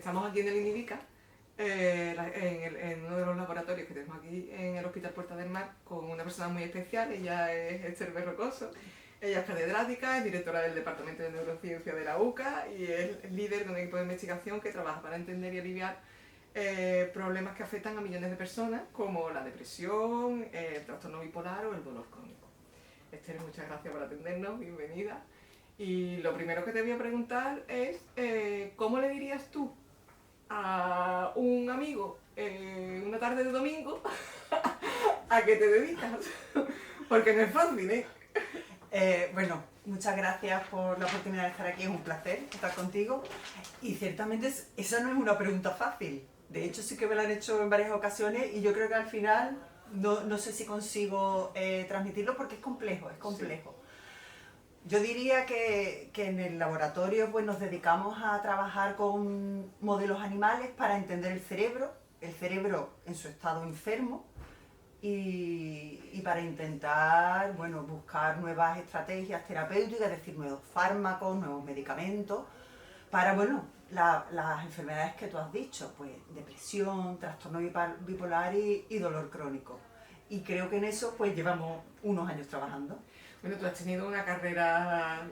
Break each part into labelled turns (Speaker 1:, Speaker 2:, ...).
Speaker 1: estamos aquí en el INIVICA, en uno de los laboratorios que tenemos aquí en el Hospital Puerta del Mar, con una persona muy especial. Ella es Esther Berrocoso. Ella es catedrática, es directora del Departamento de Neurociencia de la UCA y es líder de un equipo de investigación que trabaja para entender y aliviar problemas que afectan a millones de personas, como la depresión, el trastorno bipolar o el dolor crónico. Esther, muchas gracias por atendernos, bienvenida. Y lo primero que te voy a preguntar es, ¿cómo le dirías tú a un amigo una tarde de domingo a qué te dedicas? Porque no es fácil, ¿eh?
Speaker 2: Bueno, muchas gracias por la oportunidad de estar aquí, es un placer estar contigo. Y ciertamente esa no es una pregunta fácil. De hecho, sí que me la han hecho en varias ocasiones y yo creo que al final no sé si consigo transmitirlo porque es complejo, es complejo. Sí. Yo diría que en el laboratorio pues, nos dedicamos a trabajar con modelos animales para entender el cerebro en su estado enfermo, y para intentar, bueno, buscar nuevas estrategias terapéuticas, es decir, nuevos fármacos, nuevos medicamentos, para, bueno, las enfermedades que tú has dicho, pues depresión, trastorno bipolar y dolor crónico. Y creo que en eso pues llevamos unos años trabajando.
Speaker 1: Bueno, tú has tenido una carrera,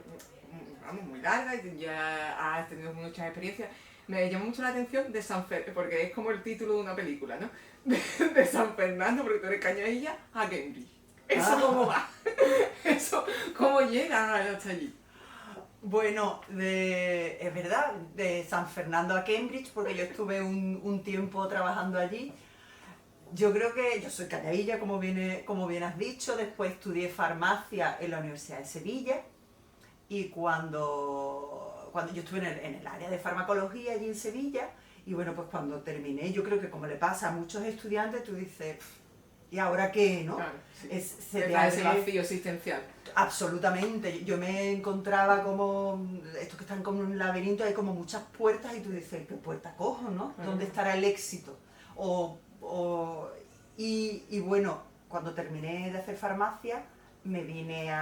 Speaker 1: vamos, muy larga y ya has tenido muchas experiencias. Me llamó mucho la atención de San Fernando, porque es como el título de una película, ¿no? De San Fernando, porque tú eres Cañadilla, a Cambridge. ¿Eso cómo va? ¿Eso cómo llegas hasta allí?
Speaker 2: Bueno, es verdad, de San Fernando a Cambridge, porque yo estuve un tiempo trabajando allí. Yo creo que yo soy cañadilla, como bien has dicho. Después estudié farmacia en la Universidad de Sevilla y cuando yo estuve en el área de farmacología allí en Sevilla, y bueno, pues cuando terminé, yo creo que como le pasa a muchos estudiantes, tú dices, ¿y ahora qué, no?
Speaker 1: Claro, sí.
Speaker 2: Se te abre
Speaker 1: ese vacío existencial.
Speaker 2: Absolutamente. Yo me encontraba como, estos que están como en un laberinto, hay como muchas puertas y tú dices, ¿qué puerta cojo, no? ¿Dónde estará el éxito? Y bueno, cuando terminé de hacer farmacia, me vine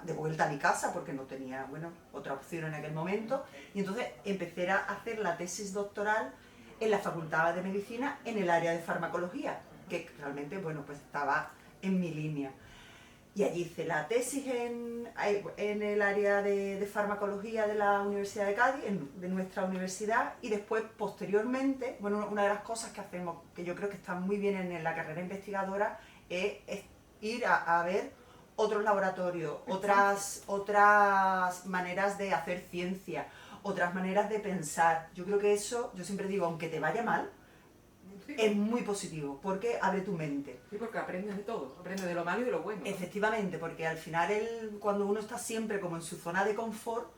Speaker 2: de vuelta a mi casa porque no tenía, bueno, otra opción en aquel momento, y entonces empecé a hacer la tesis doctoral en la Facultad de Medicina en el área de farmacología, que realmente, bueno, pues estaba en mi línea. Y allí hice la tesis en el área de farmacología de la Universidad de Cádiz, de nuestra universidad, y después, posteriormente, bueno, una de las cosas que hacemos, que yo creo que está muy bien en la carrera investigadora, es ir a ver otros laboratorios, otras maneras de hacer ciencia, otras maneras de pensar. Yo creo que eso, yo siempre digo, aunque te vaya mal,
Speaker 1: sí,
Speaker 2: es muy positivo, porque abre tu mente.
Speaker 1: Sí, porque aprendes de todo, aprendes de lo malo y de lo bueno, ¿no?
Speaker 2: Efectivamente, porque al final cuando uno está siempre como en su zona de confort,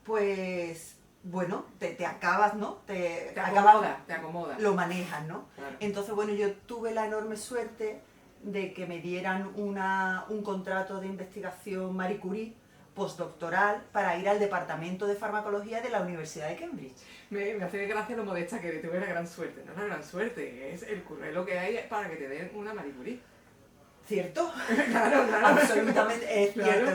Speaker 2: pues bueno, te acabas, ¿no?
Speaker 1: Te acomoda.
Speaker 2: Lo manejas, ¿no?
Speaker 1: Claro.
Speaker 2: Entonces, bueno, yo tuve la enorme suerte de que me dieran un contrato de investigación Marie Curie postdoctoral para ir al departamento de farmacología de la Universidad de Cambridge.
Speaker 1: Me hace gracia lo modesta que eres, tuve la gran suerte. No es la gran suerte, es el currelo que hay para que te den una Marie Curie.
Speaker 2: ¿Cierto?
Speaker 1: Claro.
Speaker 2: Absolutamente, es
Speaker 1: Claro.
Speaker 2: cierto,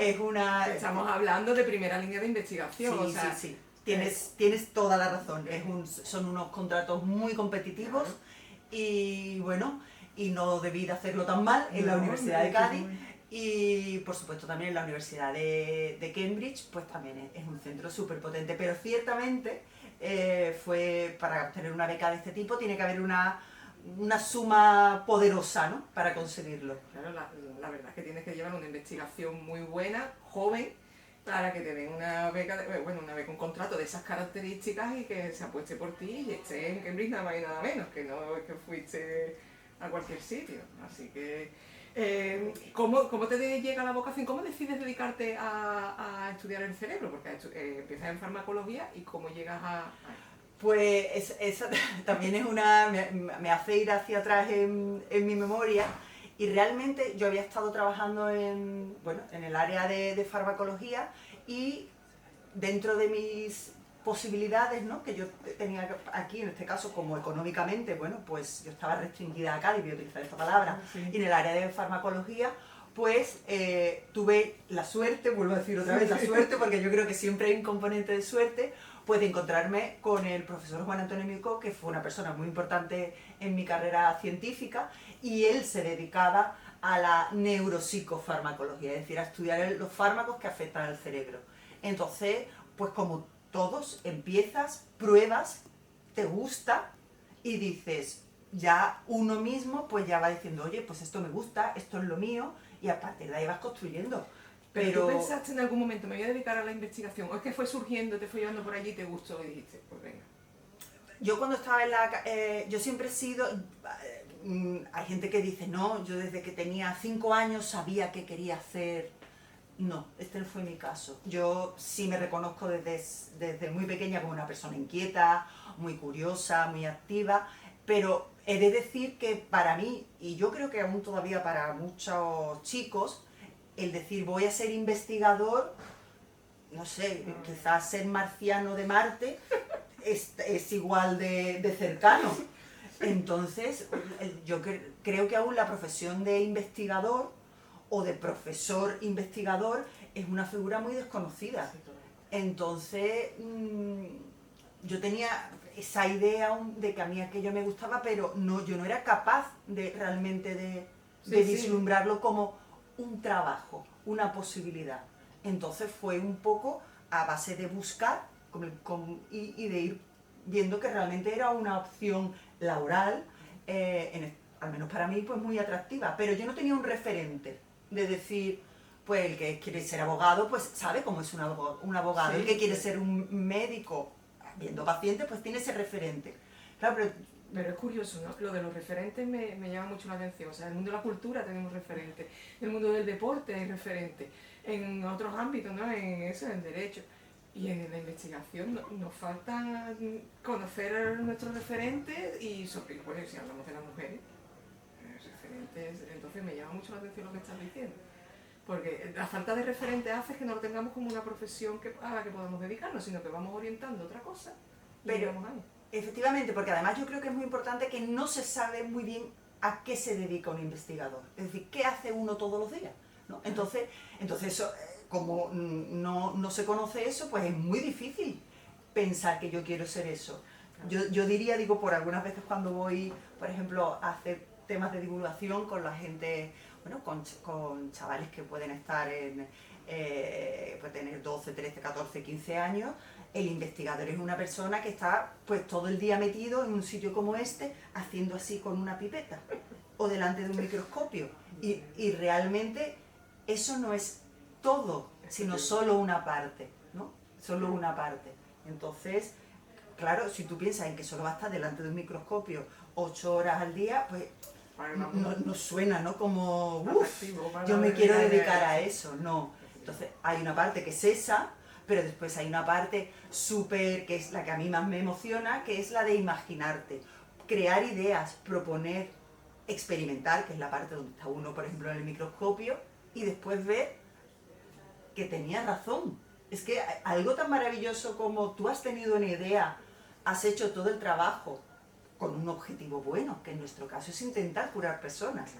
Speaker 2: es una...
Speaker 1: Estamos hablando de primera línea de investigación,
Speaker 2: Sí,
Speaker 1: o sea...
Speaker 2: sí. Tienes toda la razón, son unos contratos muy competitivos,
Speaker 1: Claro.
Speaker 2: y bueno, y no debí de hacerlo tan mal en la Universidad de Cádiz, y por supuesto también en la Universidad de Cambridge, pues también es un centro súper potente, pero ciertamente fue para obtener una beca de este tipo tiene que haber una suma poderosa, ¿no? Para conseguirlo.
Speaker 1: Claro, la verdad es que tienes que llevar una investigación muy buena, joven, para que te den una beca, un contrato de esas características y que se apueste por ti y estés en Cambridge nada más y nada menos, que no es que fuiste a cualquier sitio. Así que, ¿cómo te llega la vocación? ¿Cómo decides dedicarte a estudiar el cerebro? Porque empiezas en farmacología y ¿cómo llegas a...?
Speaker 2: Pues esa también es me hace ir hacia atrás en mi memoria, y realmente yo había estado trabajando en el área de farmacología, y dentro de mis posibilidades, ¿no?, que yo tenía aquí, en este caso, como económicamente, bueno, pues yo estaba restringida acá, y voy a utilizar esta palabra,
Speaker 1: Sí.
Speaker 2: y en el área de farmacología, pues tuve la suerte, vuelvo a decir otra vez la suerte, porque yo creo que siempre hay un componente de suerte, pues de encontrarme con el profesor Juan Antonio Micó, que fue una persona muy importante en mi carrera científica, y él se dedicaba a la neuropsicofarmacología, es decir, a estudiar los fármacos que afectan al cerebro. Entonces, pues como todos, empiezas, pruebas, te gusta y dices, ya uno mismo pues ya va diciendo, oye, pues esto me gusta, esto es lo mío, y a partir de ahí vas construyendo.
Speaker 1: Pero ¿tú pensaste en algún momento, me voy a dedicar a la investigación? ¿O es que fue surgiendo, te fue llevando por allí y te gustó y dijiste, pues venga?
Speaker 2: Yo cuando estaba en la... yo siempre he sido... hay gente que dice, no, yo desde que tenía 5 años sabía que quería hacer... No, este no fue mi caso. Yo sí me reconozco desde muy pequeña como una persona inquieta, muy curiosa, muy activa, pero he de decir que para mí, y yo creo que aún todavía para muchos chicos, el decir voy a ser investigador, no sé, quizás ser marciano de Marte es igual de cercano. Entonces, yo creo que aún la profesión de investigador o de profesor investigador es una figura muy desconocida. Entonces, yo tenía esa idea de que a mí aquello me gustaba, pero no, yo no era capaz de realmente de vislumbrarlo como un trabajo, una posibilidad. Entonces fue un poco a base de buscar y de ir viendo que realmente era una opción laboral, al menos para mí, pues muy atractiva. Pero yo no tenía un referente de decir, pues el que quiere ser abogado, pues sabe cómo es un abogado. Sí, el que quiere ser un médico, viendo pacientes, pues tiene ese referente. Claro,
Speaker 1: pero es curioso, ¿no? Lo de los referentes me llama mucho la atención. O sea, en el mundo de la cultura tenemos referentes, en el mundo del deporte hay referentes, en otros ámbitos, ¿no? En eso, en el derecho. Y en la investigación nos falta conocer a nuestros referentes y sobre todo, si hablamos de las mujeres, referentes, entonces me llama mucho la atención lo que estás diciendo. Porque la falta de referentes hace que no lo tengamos como una profesión a la que podemos dedicarnos, sino que vamos orientando otra cosa y llegamos ahí.
Speaker 2: Efectivamente, porque además yo creo que es muy importante que no se sabe muy bien a qué se dedica un investigador. Es decir, ¿qué hace uno todos los días? ¿No? Entonces eso, como no se conoce eso, pues es muy difícil pensar que yo quiero ser eso. Yo diría, por algunas veces cuando voy, por ejemplo, a hacer temas de divulgación con la gente, bueno, con chavales que pueden estar pueden tener 12, 13, 14, 15 años, el investigador es una persona que está pues todo el día metido en un sitio como este, haciendo así con una pipeta o delante de un microscopio. Y realmente eso no es todo, sino solo una parte, ¿no? Solo una parte. Entonces, claro, si tú piensas en que solo va a estar delante de un microscopio 8 horas al día, pues no suena, ¿no? Como, uff, yo me quiero dedicar a eso, no. Entonces, hay una parte que es esa, pero después hay una parte súper, que es la que a mí más me emociona, que es la de imaginarte, crear ideas, proponer, experimentar, que es la parte donde está uno, por ejemplo, en el microscopio, y después ver que tenía razón. Es que algo tan maravilloso como tú has tenido una idea, has hecho todo el trabajo con un objetivo bueno, que en nuestro caso es intentar curar personas,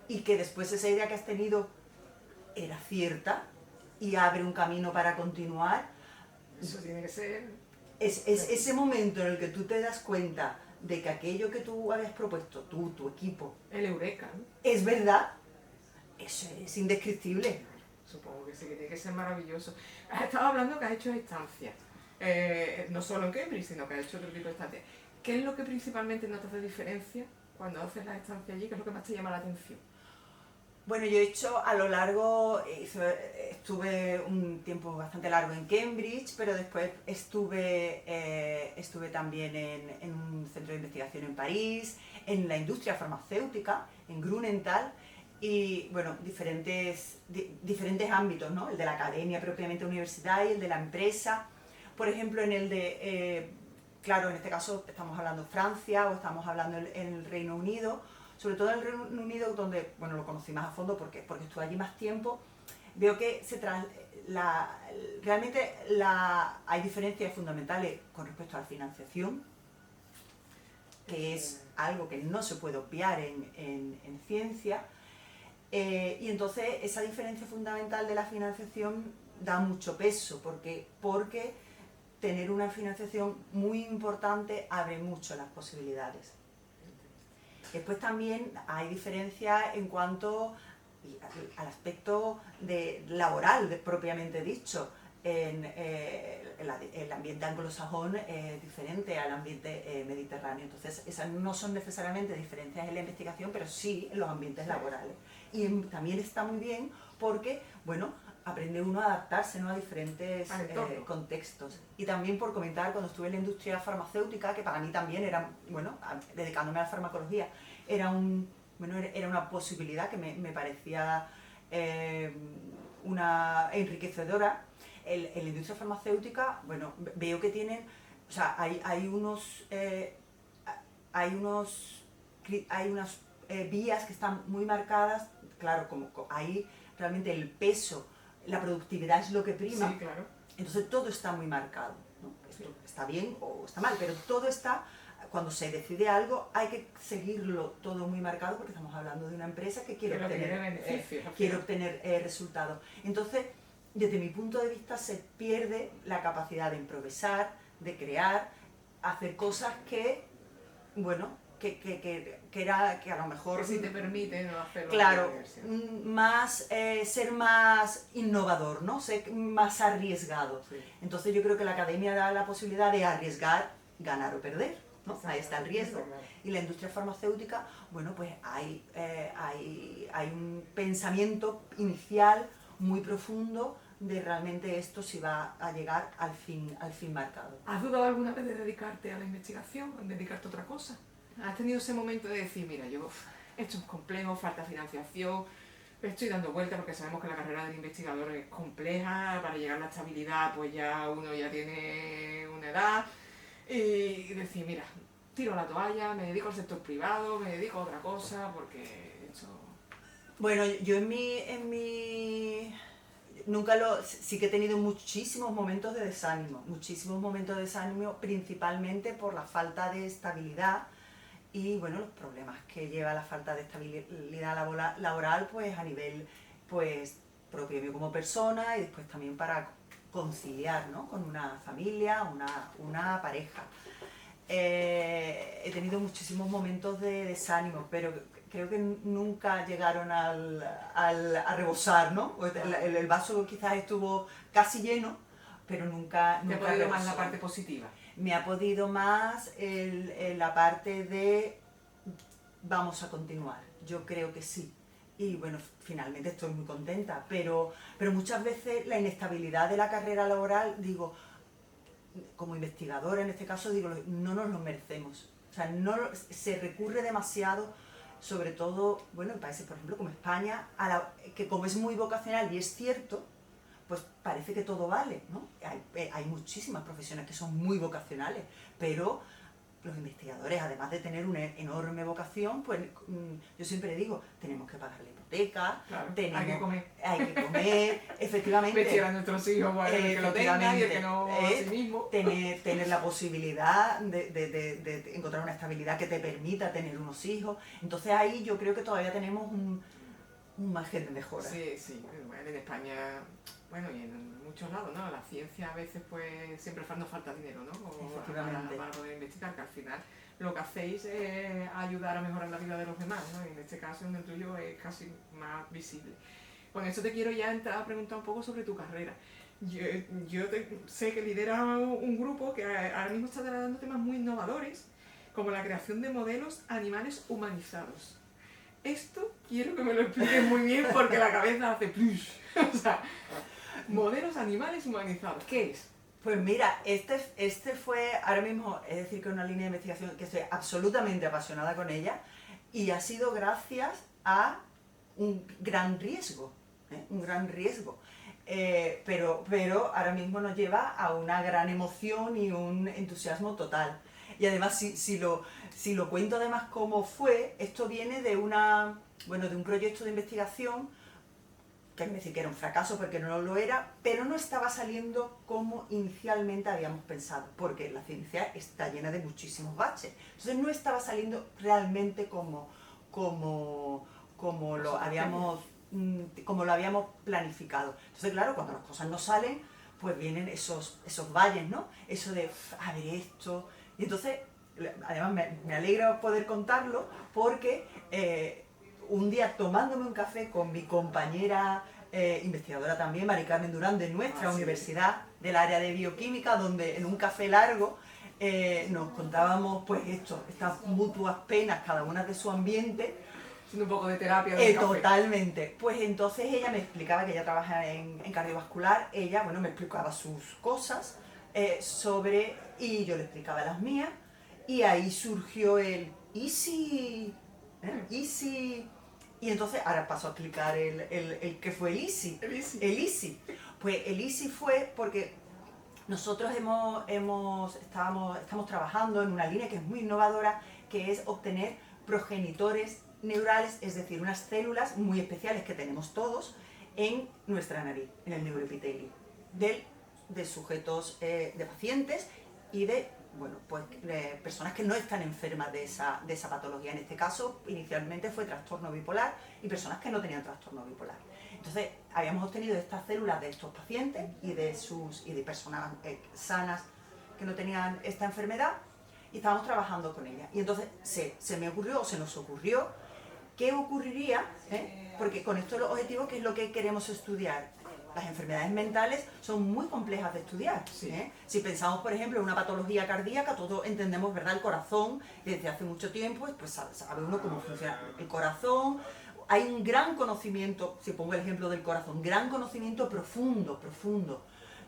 Speaker 2: y que después esa idea que has tenido era cierta y abre un camino para continuar.
Speaker 1: Eso tiene que ser...
Speaker 2: Es ese momento en el que tú te das cuenta de que aquello que tú habías propuesto, tú, tu equipo...
Speaker 1: El eureka, ¿no?
Speaker 2: Es verdad. Eso es indescriptible.
Speaker 1: Supongo que sí, que tiene que ser maravilloso. Has estado hablando que has hecho estancias. No solo en Cambridge, sino que has hecho otro tipo de estancias. ¿Qué es lo que principalmente notas de diferencia cuando haces las estancias allí? ¿Qué es lo que más te llama la atención?
Speaker 2: Bueno, yo he hecho a lo largo, estuve un tiempo bastante largo en Cambridge, pero después estuve también en un centro de investigación en París, en la industria farmacéutica, en Grunenthal, y bueno, diferentes ámbitos, ¿no? El de la academia propiamente universidad y el de la empresa. Por ejemplo, en el de, claro, en este caso estamos hablando de Francia o estamos hablando en el Reino Unido, sobre todo en el Reino Unido, donde, bueno, lo conocí más a fondo porque estuve allí más tiempo, veo que realmente hay diferencias fundamentales con respecto a la financiación, que es algo que no se puede obviar en ciencia, y entonces esa diferencia fundamental de la financiación da mucho peso, porque tener una financiación muy importante abre mucho las posibilidades. Después también hay diferencias en cuanto al aspecto laboral, propiamente dicho. El ambiente anglosajón es diferente al ambiente mediterráneo, entonces esas no son necesariamente diferencias en la investigación, pero sí en los ambientes laborales. Y también está muy bien porque, bueno, aprende uno a adaptarse, ¿no?, a diferentes contextos. Y también por comentar, cuando estuve en la industria farmacéutica, que para mí también era, bueno, dedicándome a la farmacología, era una posibilidad que me parecía una enriquecedora. En la industria farmacéutica, bueno, veo que tienen, o sea, hay unas vías que están muy marcadas, claro, como ahí realmente el peso, la productividad es lo que prima,
Speaker 1: sí, claro.
Speaker 2: Entonces todo está muy marcado, ¿no? Esto está bien o está mal, pero todo está, cuando se decide algo hay que seguirlo todo muy marcado porque estamos hablando de una empresa que quiere obtener resultados. Entonces, desde mi punto de vista se pierde la capacidad de improvisar, de crear, hacer cosas que, bueno, que a lo mejor...
Speaker 1: Que sí te permite no hacerlo.
Speaker 2: Claro, ser más innovador, ¿no? Ser más arriesgado. Sí. Entonces yo creo que la academia da la posibilidad de arriesgar, ganar o perder, ¿no? Ahí está el riesgo. Y la industria farmacéutica, bueno, pues hay un pensamiento inicial muy profundo de realmente esto si va a llegar al fin marcado.
Speaker 1: ¿Has dudado alguna vez de dedicarte a la investigación, de dedicarte a otra cosa? ¿Has tenido ese momento de decir, mira, esto es complejo, falta financiación, estoy dando vueltas porque sabemos que la carrera del investigador es compleja, para llegar a la estabilidad pues uno ya tiene una edad, y decir, mira, tiro la toalla, me dedico al sector privado, me dedico a otra cosa, porque esto...
Speaker 2: Bueno, yo sí que he tenido muchísimos momentos de desánimo, principalmente por la falta de estabilidad y, bueno, los problemas que lleva la falta de estabilidad laboral, pues a nivel, pues, propio mío como persona y después también para conciliar, ¿no?, con una familia, una pareja. He tenido muchísimos momentos de desánimo, pero creo que nunca llegaron a rebosar, ¿no? El vaso quizás estuvo casi lleno, pero nunca
Speaker 1: ¿Te ha podido más la parte positiva?
Speaker 2: Me ha podido más la parte de vamos a continuar, yo creo que sí. Y bueno, finalmente estoy muy contenta, pero muchas veces la inestabilidad de la carrera laboral, digo, como investigadora en este caso, digo, no nos lo merecemos. O sea, se recurre demasiado, sobre todo, bueno, en países, por ejemplo, como España, que como es muy vocacional y es cierto, pues parece que todo vale, ¿no? Hay muchísimas profesiones que son muy vocacionales, pero los investigadores, además de tener una enorme vocación, pues yo siempre digo, tenemos que pagar la hipoteca,
Speaker 1: claro, hay
Speaker 2: que comer, efectivamente.
Speaker 1: Vestir a nuestros hijos para el que lo tenga y el que no a sí mismo.
Speaker 2: Tener la posibilidad de encontrar una estabilidad que te permita tener unos hijos. Entonces ahí yo creo que todavía tenemos un margen de mejora.
Speaker 1: Sí, bueno, en España, bueno, y en muchos lados, ¿no? La ciencia a veces pues siempre nos falta dinero, ¿no? Para poder investigar, que al final lo que hacéis es ayudar a mejorar la vida de los demás, ¿no? Y en este caso, en el tuyo, es casi más visible. Con esto te quiero ya entrar a preguntar un poco sobre tu carrera. Yo sé que lideras un grupo que ahora mismo está tratando temas muy innovadores, como la creación de modelos animales humanizados. Esto quiero que me lo expliques muy bien porque la cabeza hace plush. O sea, modelos animales humanizados, ¿qué es?
Speaker 2: Pues mira, este fue ahora mismo, es decir, que una línea de investigación que estoy absolutamente apasionada con ella y ha sido gracias a un gran riesgo, un gran riesgo. Pero ahora mismo nos lleva a una gran emoción y un entusiasmo total. Y además, si lo cuento además cómo fue, esto viene de un proyecto de investigación, que hay que decir que era un fracaso porque no lo era, pero no estaba saliendo como inicialmente habíamos pensado, porque la ciencia está llena de muchísimos baches. Entonces no estaba saliendo realmente como lo habíamos planificado. Entonces, claro, cuando las cosas no salen, pues vienen esos valles, ¿no? Eso de, a ver esto. Y entonces, además me alegra poder contarlo porque un día tomándome un café con mi compañera investigadora también, Mari Carmen Durán, de nuestra universidad, del área de bioquímica, donde en un café largo nos contábamos pues estas mutuas penas, cada una de su ambiente.
Speaker 1: Haciendo un poco de terapia de café.
Speaker 2: Totalmente. Pues entonces ella me explicaba que ella trabaja en cardiovascular, ella, bueno, me explicaba sus cosas y yo le explicaba las mías, y ahí surgió el ¿y si? ¿Y si? Y entonces ahora paso a explicar el que fue el ISI. El ISI. Pues el ISI fue porque nosotros estamos trabajando en una línea que es muy innovadora, que es obtener progenitores neurales, es decir, unas células muy especiales que tenemos todos en nuestra nariz, en el neuroepitelio, de sujetos, de pacientes y de personas que no están enfermas de esa patología. En este caso, inicialmente fue trastorno bipolar y personas que no tenían trastorno bipolar. Entonces, habíamos obtenido estas células de estos pacientes y de personas sanas que no tenían esta enfermedad, y estábamos trabajando con ellas. Y entonces se nos ocurrió qué ocurriría, porque con esto los objetivos, ¿qué es lo que queremos estudiar? Las enfermedades mentales son muy complejas de estudiar.
Speaker 1: Sí.
Speaker 2: Si pensamos, por ejemplo, en una patología cardíaca, todos entendemos, ¿verdad?, el corazón. Desde hace mucho tiempo, pues sabe uno cómo funciona el corazón. Hay un gran conocimiento, si pongo el ejemplo del corazón, gran conocimiento profundo.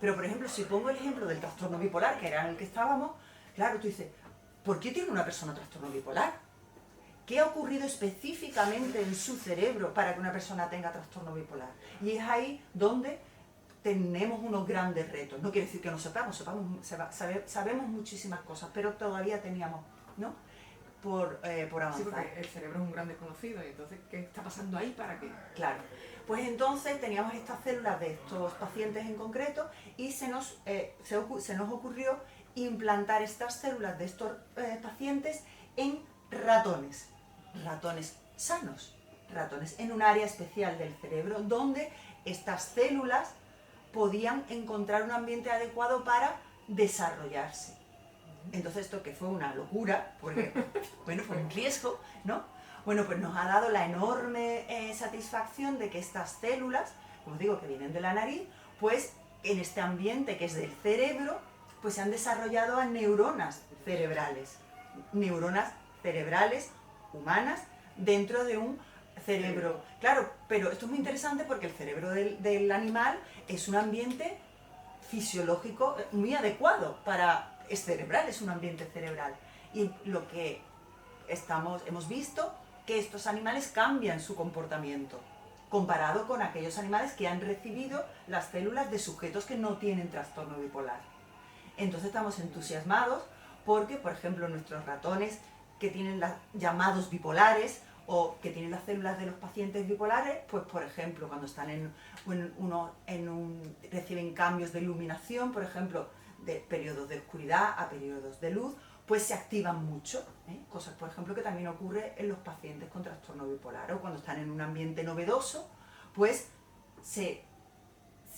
Speaker 2: Pero, por ejemplo, si pongo el ejemplo del trastorno bipolar, que era en el que estábamos, claro, tú dices, ¿por qué tiene una persona trastorno bipolar? ¿Qué ha ocurrido específicamente en su cerebro para que una persona tenga trastorno bipolar? Y es ahí donde tenemos unos grandes retos. No quiere decir que no sabemos muchísimas cosas, pero todavía teníamos, ¿no?, por avanzar.
Speaker 1: Sí, porque el cerebro es un gran desconocido, y entonces, ¿qué está pasando ahí para qué?
Speaker 2: Claro. Pues entonces teníamos estas células de estos pacientes en concreto, y se nos ocurrió implantar estas células de estos pacientes en ratones sanos, ratones en un área especial del cerebro donde estas células podían encontrar un ambiente adecuado para desarrollarse. Entonces, esto que fue una locura, porque bueno, fue un riesgo, ¿no? Bueno, pues nos ha dado la enorme satisfacción de que estas células, como digo, que vienen de la nariz, pues en este ambiente que es del cerebro, pues se han desarrollado a neuronas cerebrales humanas dentro de un cerebro. Claro, pero esto es muy interesante porque el cerebro del animal es un ambiente fisiológico muy adecuado es cerebral, es un ambiente cerebral. Y lo que hemos visto que estos animales cambian su comportamiento comparado con aquellos animales que han recibido las células de sujetos que no tienen trastorno bipolar. Entonces estamos entusiasmados porque, por ejemplo, nuestros ratones que tienen llamados bipolares o que tienen las células de los pacientes bipolares, pues por ejemplo, cuando están reciben cambios de iluminación, por ejemplo, de periodos de oscuridad a periodos de luz, pues se activan mucho, cosas, por ejemplo, que también ocurre en los pacientes con trastorno bipolar, o cuando están en un ambiente novedoso, pues se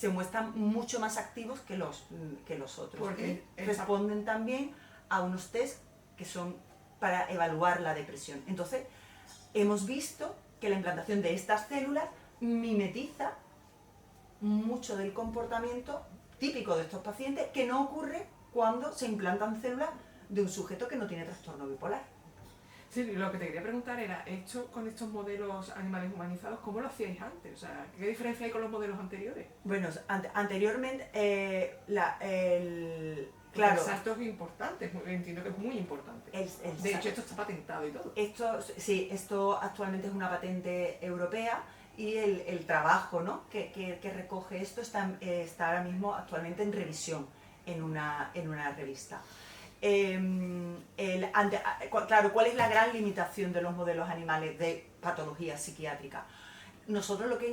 Speaker 2: muestran mucho más activos que los otros.
Speaker 1: Porque
Speaker 2: responden también a unos test que son para evaluar la depresión. Entonces, hemos visto que la implantación de estas células mimetiza mucho del comportamiento típico de estos pacientes, que no ocurre cuando se implantan células de un sujeto que no tiene trastorno bipolar.
Speaker 1: Sí, lo que te quería preguntar era, hecho con estos modelos animales humanizados, ¿cómo lo hacíais antes? O sea, ¿qué diferencia hay con los modelos anteriores?
Speaker 2: Bueno, anteriormente,
Speaker 1: claro. El salto es importante, entiendo que es muy importante. De hecho, esto está patentado y todo.
Speaker 2: Esto actualmente es una patente europea, y el trabajo, ¿no?, que recoge esto está ahora mismo actualmente en revisión en una revista. Claro, ¿cuál es la gran limitación de los modelos animales de patología psiquiátrica? Nosotros lo que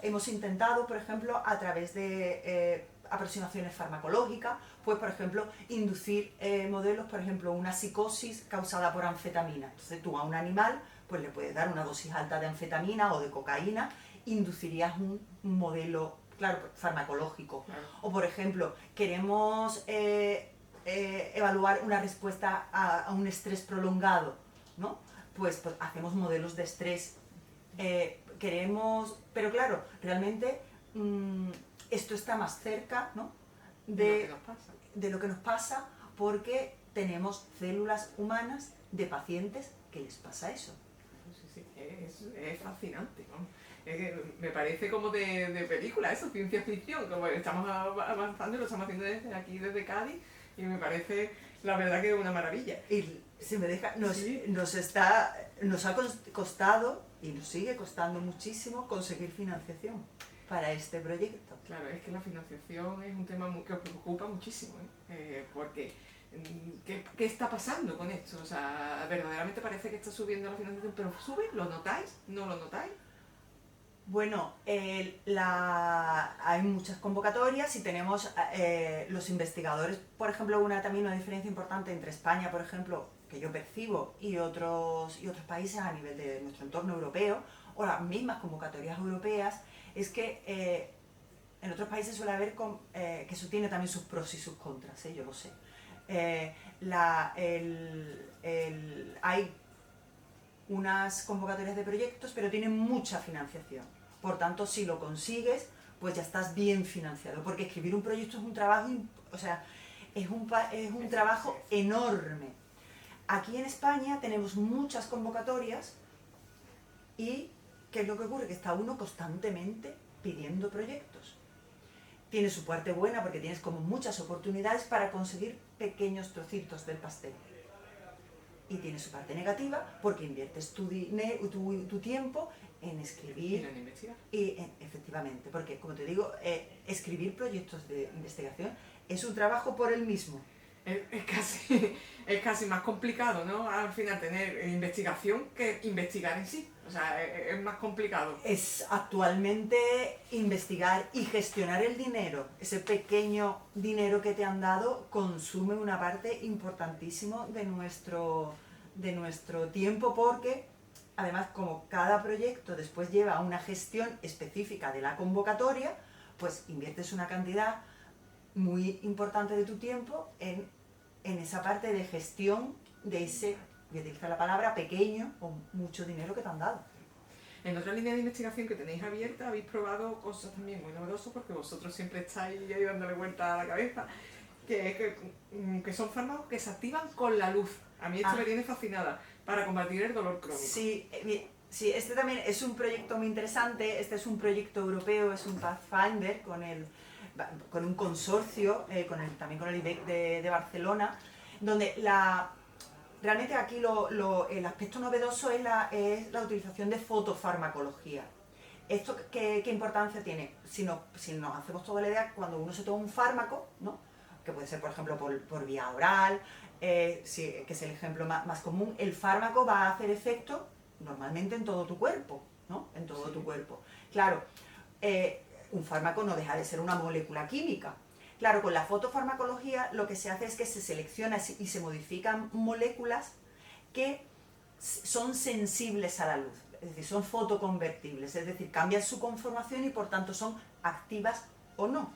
Speaker 2: hemos intentado, por ejemplo, a través de aproximaciones farmacológicas, pues por ejemplo, inducir modelos, por ejemplo, una psicosis causada por anfetamina. Entonces tú a un animal pues le puedes dar una dosis alta de anfetamina o de cocaína, inducirías un modelo claro, farmacológico.
Speaker 1: Claro.
Speaker 2: O por ejemplo, queremos evaluar una respuesta a un estrés prolongado, ¿no? Pues hacemos modelos de estrés. Pero claro, realmente esto está más cerca, ¿no?
Speaker 1: De lo que nos pasa.
Speaker 2: De lo que nos pasa, porque tenemos células humanas de pacientes que les pasa eso.
Speaker 1: Sí, es fascinante, ¿no? Me parece como de película, eso, ciencia ficción, como estamos avanzando y lo estamos haciendo desde Cádiz, y me parece, la verdad, que es una maravilla.
Speaker 2: Y si me deja, nos ha costado, y nos sigue costando muchísimo, conseguir financiación para este proyecto.
Speaker 1: Claro, es que la financiación es un tema que os preocupa muchísimo, porque ¿qué está pasando con esto? O sea, verdaderamente parece que está subiendo la financiación, pero ¿sube? ¿Lo notáis? ¿No lo notáis?
Speaker 2: Bueno, hay muchas convocatorias y tenemos los investigadores, por ejemplo, también una diferencia importante entre España, por ejemplo, que yo percibo, y otros países a nivel de nuestro entorno europeo, o las mismas convocatorias europeas, es que en otros países suele haber que eso tiene también sus pros y sus contras, yo lo sé. Hay unas convocatorias de proyectos, pero tienen mucha financiación. Por tanto, si lo consigues, pues ya estás bien financiado, porque escribir un proyecto es un trabajo, o sea, es un trabajo enorme. Aquí en España tenemos muchas convocatorias y ¿qué es lo que ocurre? Que está uno constantemente pidiendo proyectos. Tiene su parte buena porque tienes como muchas oportunidades para conseguir pequeños trocitos del pastel. Y tiene su parte negativa porque inviertes tu tiempo en escribir.
Speaker 1: Y en investigar.
Speaker 2: Efectivamente, porque como te digo, escribir proyectos de investigación es un trabajo por él mismo.
Speaker 1: Es casi más complicado, ¿no? Al final tener investigación que investigar en sí. O sea, es más complicado.
Speaker 2: Es actualmente investigar y gestionar el dinero. Ese pequeño dinero que te han dado consume una parte importantísima de nuestro tiempo, porque además, como cada proyecto después lleva una gestión específica de la convocatoria, pues inviertes una cantidad muy importante de tu tiempo en esa parte de gestión de ese, voy a utilizar la palabra, pequeño o mucho dinero que te han dado.
Speaker 1: En otra línea de investigación que tenéis abierta habéis probado cosas también muy novedosas, porque vosotros siempre estáis ahí dándole vuelta a la cabeza, que son fármacos que se activan con la luz. A mí esto me tiene fascinada, para combatir el dolor crónico.
Speaker 2: Sí, este también es un proyecto muy interesante. Este es un proyecto europeo, es un Pathfinder con un consorcio, también con el IBEC de Barcelona, donde realmente aquí el aspecto novedoso es la utilización de fotofarmacología. ¿Esto qué importancia tiene? Si nos hacemos toda la idea, cuando uno se toma un fármaco, ¿no? Que puede ser, por ejemplo, por vía oral, que es el ejemplo más común, el fármaco va a hacer efecto normalmente en todo tu cuerpo, ¿no? En todo tu cuerpo. Claro, un fármaco no deja de ser una molécula química. Claro, con la fotofarmacología lo que se hace es que se selecciona y se modifican moléculas que son sensibles a la luz, es decir, son fotoconvertibles, es decir, cambian su conformación y por tanto son activas o no.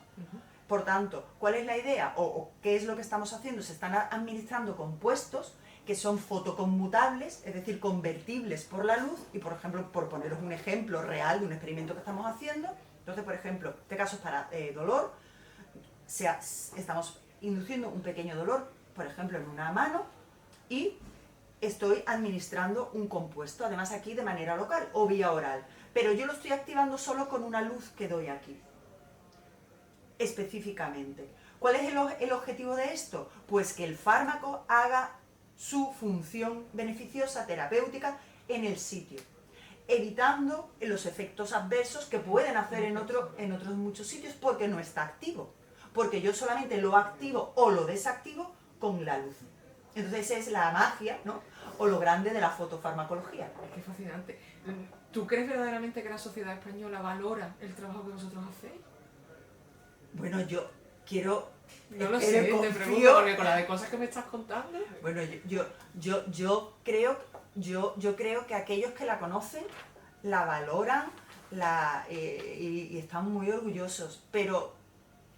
Speaker 2: Por tanto, ¿cuál es la idea? ¿O qué es lo que estamos haciendo? Se están administrando compuestos que son fotoconmutables, es decir, convertibles por la luz, y por ejemplo, por poneros un ejemplo real de un experimento que estamos haciendo, entonces, por ejemplo, este caso es para dolor, estamos induciendo un pequeño dolor, por ejemplo, en una mano, y estoy administrando un compuesto, además aquí de manera local o vía oral, pero yo lo estoy activando solo con una luz que doy aquí, específicamente. ¿Cuál es el objetivo de esto? Pues que el fármaco haga su función beneficiosa, terapéutica, en el sitio, evitando los efectos adversos que pueden hacer en otros muchos sitios porque no está activo, porque yo solamente lo activo o lo desactivo con la luz. Entonces esa es la magia, ¿no? O lo grande de la fotofarmacología.
Speaker 1: Es que es fascinante. ¿Tú crees verdaderamente que la sociedad española valora el trabajo que vosotros hacéis?
Speaker 2: Bueno, yo quiero...
Speaker 1: No lo sé, te pregunto, porque con la de cosas que me estás contando...
Speaker 2: Bueno, yo creo que aquellos que la conocen, la valoran y están muy orgullosos, pero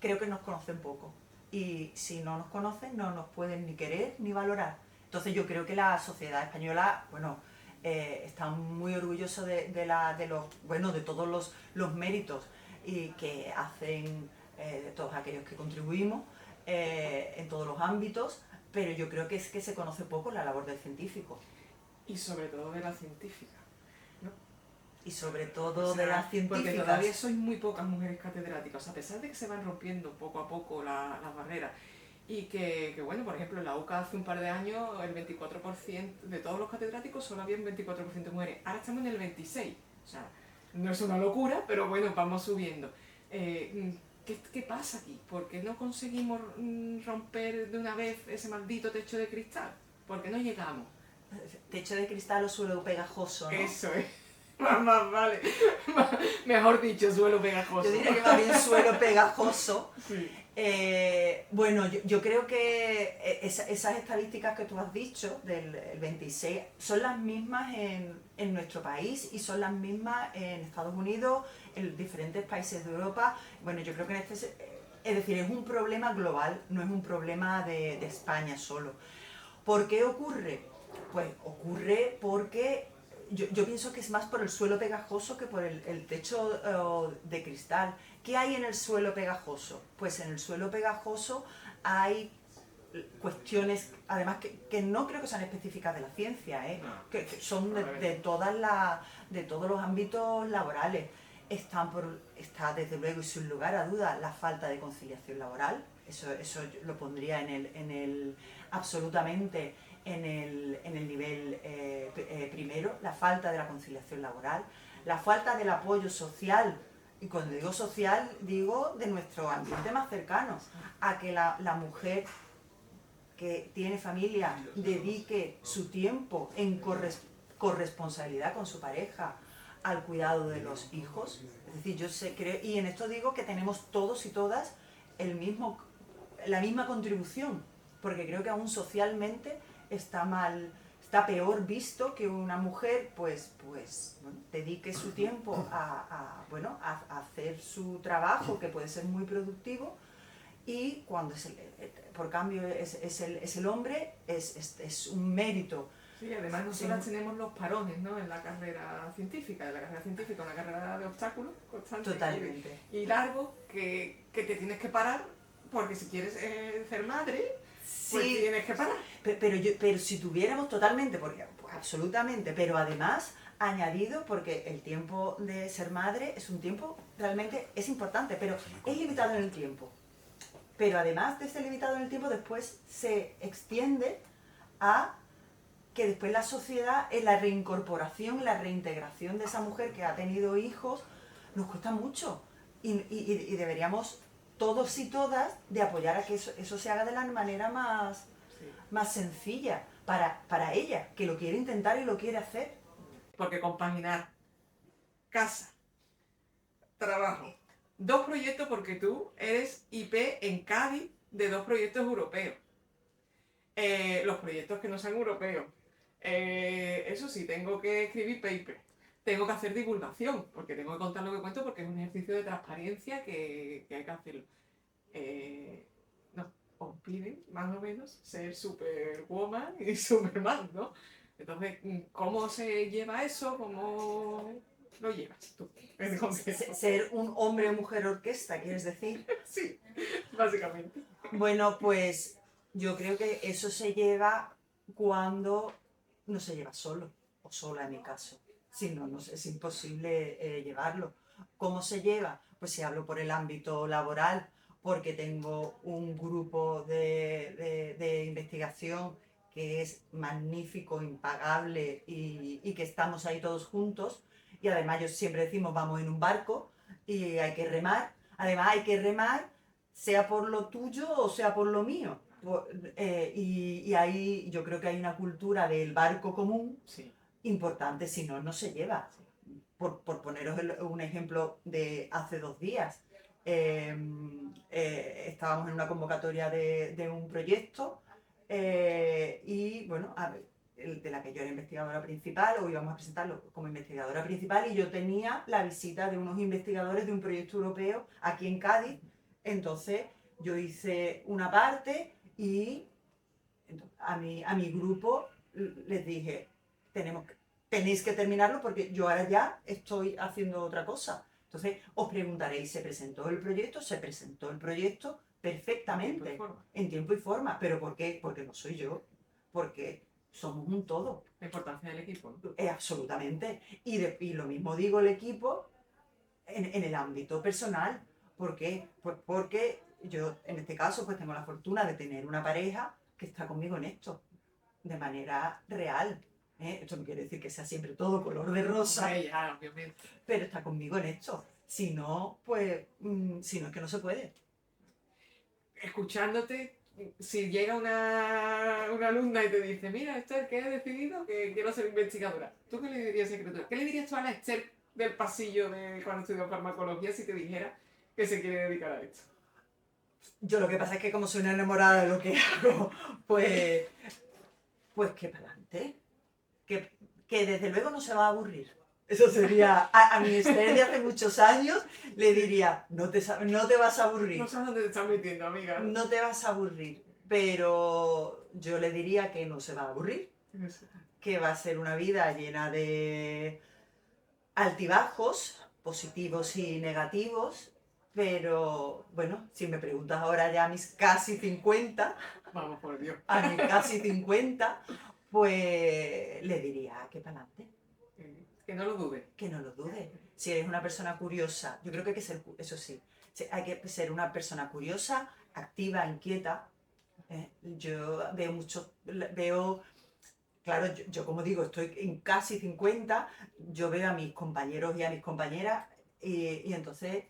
Speaker 2: creo que nos conocen poco. Y si no nos conocen, no nos pueden ni querer ni valorar. Entonces yo creo que la sociedad española, bueno, está muy orgulloso de todos los méritos y que hacen todos aquellos que contribuimos en todos los ámbitos, pero yo creo que es que se conoce poco la labor del científico.
Speaker 1: Y sobre todo de la científica, ¿no?
Speaker 2: Y sobre todo de las científicas.
Speaker 1: Porque todavía sois muy pocas mujeres catedráticas, a pesar de que se van rompiendo poco a poco las barreras. Y que, bueno, por ejemplo, en la UCA hace un par de años el 24% de todos los catedráticos solo había un 24% de mujeres. Ahora estamos en el 26%. O sea, no es una locura, pero bueno, vamos subiendo. ¿Qué pasa aquí? ¿Por qué no conseguimos romper de una vez ese maldito techo de cristal? ¿Por qué no llegamos?
Speaker 2: Techo de cristal o suelo pegajoso, ¿no?
Speaker 1: Eso es. Más vale. Mejor dicho, suelo pegajoso.
Speaker 2: Yo diría que más bien suelo pegajoso.
Speaker 1: Sí.
Speaker 2: Bueno, yo creo que esas estadísticas que tú has dicho del 26 son las mismas en nuestro país y son las mismas en Estados Unidos, en diferentes países de Europa. Bueno, yo creo que es decir, es un problema global, no es un problema de España solo. ¿Por qué ocurre? Pues ocurre porque yo pienso que es más por el suelo pegajoso que por el techo de cristal. ¿Qué hay en el suelo pegajoso? Pues en el suelo pegajoso hay cuestiones, además que no creo que sean específicas de la ciencia, que son de todos los ámbitos laborales. Está desde luego y sin lugar a dudas la falta de conciliación laboral, eso yo lo pondría absolutamente en el nivel primero, la falta de la conciliación laboral, la falta del apoyo social, y cuando digo social digo de nuestro ambiente más cercano, a que la mujer que tiene familia dedique su tiempo en corresponsabilidad con su pareja al cuidado de los hijos. Es decir, creo, y en esto digo que tenemos todos y todas la misma contribución, porque creo que aún socialmente está peor visto que una mujer pues bueno, dedique su tiempo a hacer su trabajo, que puede ser muy productivo, y cuando por cambio es el hombre, es un mérito.
Speaker 1: Sí, además nosotras tenemos los parones, ¿no? En la carrera científica, una carrera de obstáculos constante.
Speaker 2: Totalmente.
Speaker 1: Y largo, que te tienes que parar, porque si quieres ser madre, pues
Speaker 2: Sí,
Speaker 1: tienes que parar.
Speaker 2: pero si tuviéramos totalmente, porque pues, absolutamente, pero además añadido, porque el tiempo de ser madre es un tiempo, realmente es importante, pero es limitado en el tiempo. Pero además de ser limitado en el tiempo, después se extiende a que después la sociedad, en la reincorporación, la reintegración de esa mujer que ha tenido hijos, nos cuesta mucho. Y deberíamos todos y todas de apoyar a que eso se haga de la manera más sencilla para ella, que lo quiere intentar y lo quiere hacer.
Speaker 1: Porque compaginar casa, trabajo, 2 proyectos, porque tú eres IP en Cádiz de 2 proyectos europeos. Los proyectos que no sean europeos. Eso sí, tengo que escribir paper. Tengo que hacer divulgación, porque tengo que contar lo que cuento, porque es un ejercicio de transparencia que hay que hacerlo. Os piden, más o menos, ser superwoman y superman, ¿no? Entonces, ¿cómo se lleva eso? ¿Cómo lo llevas tú?
Speaker 2: Ser un hombre o mujer orquesta, ¿quieres decir?
Speaker 1: Sí, básicamente.
Speaker 2: Bueno, pues yo creo que eso se lleva cuando no se lleva solo, o sola en mi caso. Si no, es imposible llevarlo. ¿Cómo se lleva? Pues si hablo por el ámbito laboral, porque tengo un grupo de investigación que es magnífico, impagable y que estamos ahí todos juntos. Y además yo siempre decimos, vamos en un barco y hay que remar. Además hay que remar sea por lo tuyo o sea por lo mío. Y ahí yo creo que hay una cultura del barco común importante, si no, no se lleva. Por poneros un ejemplo de hace 2 días, estábamos en una convocatoria de un proyecto y bueno, de la que yo era investigadora principal, o íbamos a presentarlo como investigadora principal, y yo tenía la visita de unos investigadores de un proyecto europeo aquí en Cádiz. Entonces yo hice una parte y a mi grupo les dije, tenéis que terminarlo porque yo ahora ya estoy haciendo otra cosa. Entonces os preguntaréis, ¿se presentó el proyecto? Se presentó el proyecto perfectamente, en tiempo y forma. ¿Pero por qué? Porque no soy yo, porque somos un todo.
Speaker 1: La importancia del equipo, ¿no?
Speaker 2: Absolutamente. Y lo mismo digo el equipo en el ámbito personal. ¿Por qué? Pues porque yo en este caso pues tengo la fortuna de tener una pareja que está conmigo en esto, de manera real. Esto no quiere decir que sea siempre todo color de rosa,
Speaker 1: Ya, obviamente.
Speaker 2: pero está conmigo en esto. Si no, pues, si no es que no se puede.
Speaker 1: Escuchándote, si llega una alumna y te dice, mira, Esther, que he decidido que quiero ser investigadora, ¿tú qué le dirías a secretaria? ¿Qué le dirías tú a la Esther del pasillo de cuando estudió farmacología si te dijera que se quiere dedicar a esto?
Speaker 2: Yo lo que pasa es que como soy una enamorada de lo que hago, pues que para adelante. Que desde luego no se va a aburrir. Eso sería, a mi Esther de hace muchos años le diría, no te vas a aburrir.
Speaker 1: No sabes dónde te estás metiendo, amiga.
Speaker 2: No te vas a aburrir, pero yo le diría que no se va a aburrir, que va a ser una vida llena de altibajos, positivos y negativos, pero bueno, si me preguntas ahora ya a mis casi 50,
Speaker 1: Vamos, por Dios.
Speaker 2: a mis casi 50, pues le diría que para adelante.
Speaker 1: Que no lo dudes.
Speaker 2: Que no lo dudes. Si eres una persona curiosa, yo creo que hay que ser, eso sí, hay que ser una persona curiosa, activa, inquieta. Yo veo, claro, yo como digo, estoy en casi 50, yo veo a mis compañeros y a mis compañeras y entonces,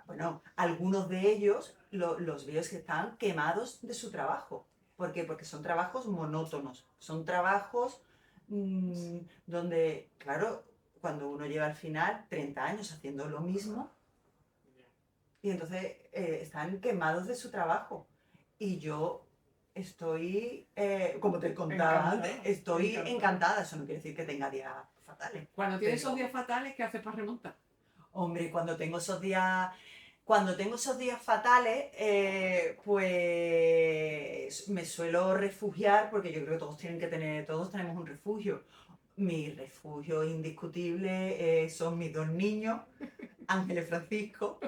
Speaker 2: bueno, algunos de ellos los veo que están quemados de su trabajo. ¿Por qué? Porque son trabajos monótonos, son trabajos donde, claro, cuando uno lleva al final 30 años haciendo lo mismo, y entonces están quemados de su trabajo. Y yo estoy, como te contaba antes, estoy encantada. Eso no quiere decir que tenga días fatales.
Speaker 1: Cuando tienes esos días fatales, ¿qué haces para remontar?
Speaker 2: Hombre, cuando tengo esos días fatales, pues me suelo refugiar, porque yo creo que todos tenemos un refugio. Mi refugio indiscutible son mis dos niños, Ángel y Francisco,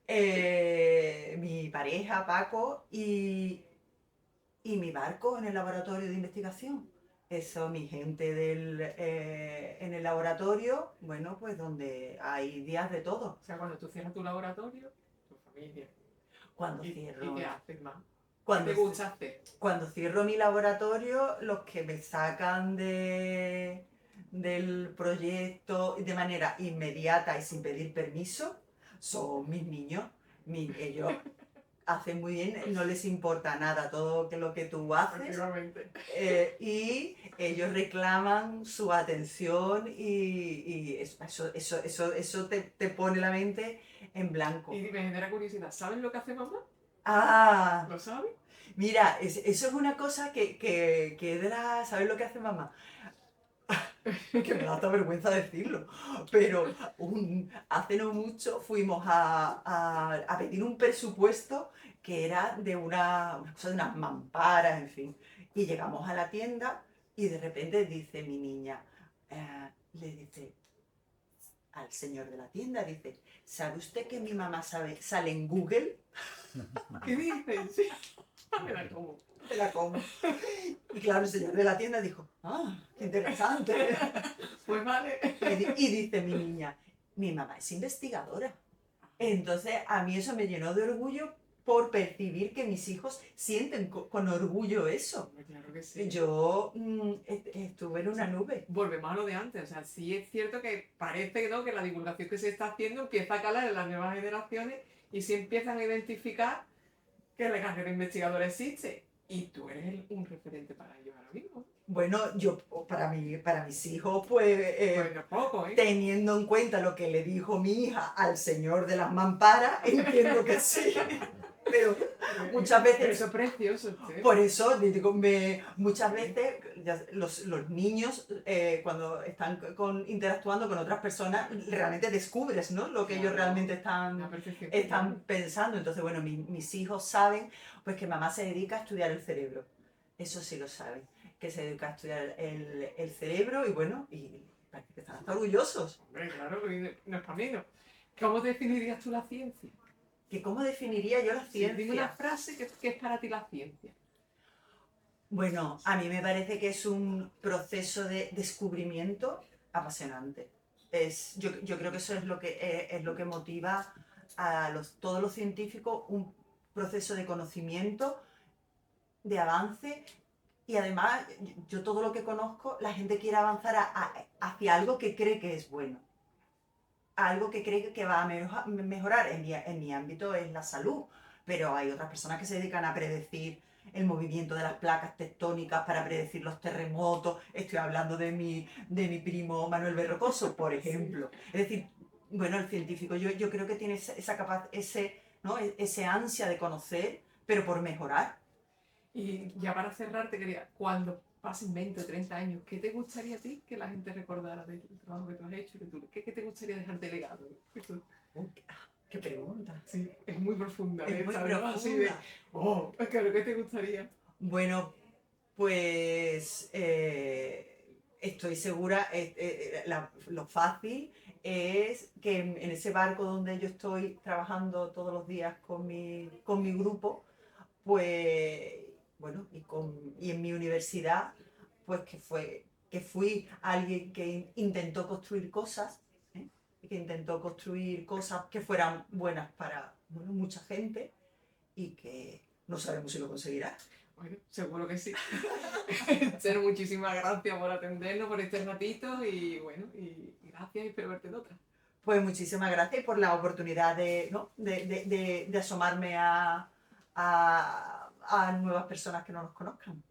Speaker 2: mi pareja, Paco, y mi barco en el laboratorio de investigación. Eso, mi gente en el laboratorio, bueno, pues donde hay días de todo.
Speaker 1: O sea, cuando tú cierras tu laboratorio, tu familia.
Speaker 2: Cuando
Speaker 1: ¿Y
Speaker 2: cierro...
Speaker 1: qué haces más?
Speaker 2: Cuando,
Speaker 1: ¿Qué te gusta hacer?
Speaker 2: Cuando cierro mi laboratorio, los que me sacan del proyecto de manera inmediata y sin pedir permiso son mis niños. Ellos hacen muy bien, no les importa nada todo lo que tú haces. Y ellos reclaman su atención y eso te pone la mente en blanco.
Speaker 1: Y me genera curiosidad, ¿sabes lo que hace mamá?
Speaker 2: Ah,
Speaker 1: ¿Lo sabes?
Speaker 2: Mira, eso es una cosa que es de la... ¿Sabes lo que hace mamá? Que me da hasta vergüenza decirlo, pero hace no mucho fuimos a pedir un presupuesto que era de una cosa de unas mamparas, en fin. Y llegamos a la tienda y de repente dice mi niña, le dice al señor de la tienda, dice, ¿sabe usted que mi mamá sale en Google?
Speaker 1: ¿Qué dices? Sí. Me la como.
Speaker 2: Me la como. Y claro, el señor de la tienda dijo, ¡ah, qué interesante!
Speaker 1: Pues vale.
Speaker 2: Y dice mi niña, mi mamá es investigadora. Entonces a mí eso me llenó de orgullo por percibir que mis hijos sienten con orgullo eso.
Speaker 1: Claro que sí.
Speaker 2: Yo estuve en una nube.
Speaker 1: Volvemos a lo de antes, o sea, sí es cierto que parece que la divulgación que se está haciendo empieza a calar en las nuevas generaciones y sí empiezan a identificar que la carrera investigadora existe y tú eres un referente para ellos ahora mismo.
Speaker 2: Bueno, yo para mis hijos, pues,
Speaker 1: Bueno, poco,
Speaker 2: teniendo en cuenta lo que le dijo mi hija al señor de las mamparas, entiendo que sí. Pero muchas veces...
Speaker 1: Pero eso es precioso.
Speaker 2: Por eso, digo, muchas veces los niños cuando están interactuando con otras personas, realmente descubres, ¿no? Lo que ellos
Speaker 1: Claro,
Speaker 2: realmente
Speaker 1: la percepción que
Speaker 2: están
Speaker 1: tienen.
Speaker 2: pensando. Entonces, bueno, mis hijos saben pues que mamá se dedica a estudiar el cerebro. Eso sí lo saben, que se dedica a estudiar el cerebro y bueno, y parece que están hasta orgullosos.
Speaker 1: Hombre, claro, y no es para mí, ¿no? ¿Cómo definirías tú la ciencia?
Speaker 2: ¿Que cómo definiría yo la
Speaker 1: Sí, dime una
Speaker 2: ciencia?
Speaker 1: frase que es para ti la ciencia.
Speaker 2: Bueno, a mí me parece que es un proceso de descubrimiento apasionante. Yo creo que eso es lo que motiva a todos los científicos, un proceso de conocimiento, de avance y además yo todo lo que conozco, la gente quiere avanzar hacia algo que cree que es bueno, algo que cree que va a mejorar. En mi ámbito es la salud, pero hay otras personas que se dedican a predecir el movimiento de las placas tectónicas, para predecir los terremotos. Estoy hablando de mi primo Manuel Berrocoso, por
Speaker 1: Sí.
Speaker 2: ejemplo. Es decir, bueno, el científico yo creo que tiene ¿no? ese ansia de conocer, pero por mejorar.
Speaker 1: Y ya para cerrar, te quería, cuando pasen 20 o 30 años, ¿qué te gustaría a ti que la gente recordara del trabajo que tú has hecho? ¿Qué te gustaría dejar de legado?
Speaker 2: Uy, qué pregunta.
Speaker 1: Sí, es muy profunda
Speaker 2: Es muy
Speaker 1: esta, ¿no? Así de,
Speaker 2: profunda.
Speaker 1: oh, claro, ¿qué te gustaría?
Speaker 2: Bueno, pues estoy segura, lo fácil es que en ese barco donde yo estoy trabajando todos los días con mi grupo, pues, bueno, y en mi universidad, pues que fui alguien que intentó construir cosas, ¿eh? Que intentó construir cosas que fueran buenas para, bueno, mucha gente y que no sabemos si lo conseguirá.
Speaker 1: Bueno, seguro que sí. Ser, muchísimas gracias por atendernos, por este ratito y bueno, y gracias y espero verte en otra.
Speaker 2: Pues muchísimas gracias por la oportunidad de, ¿no? de asomarme a nuevas personas que no nos conozcan.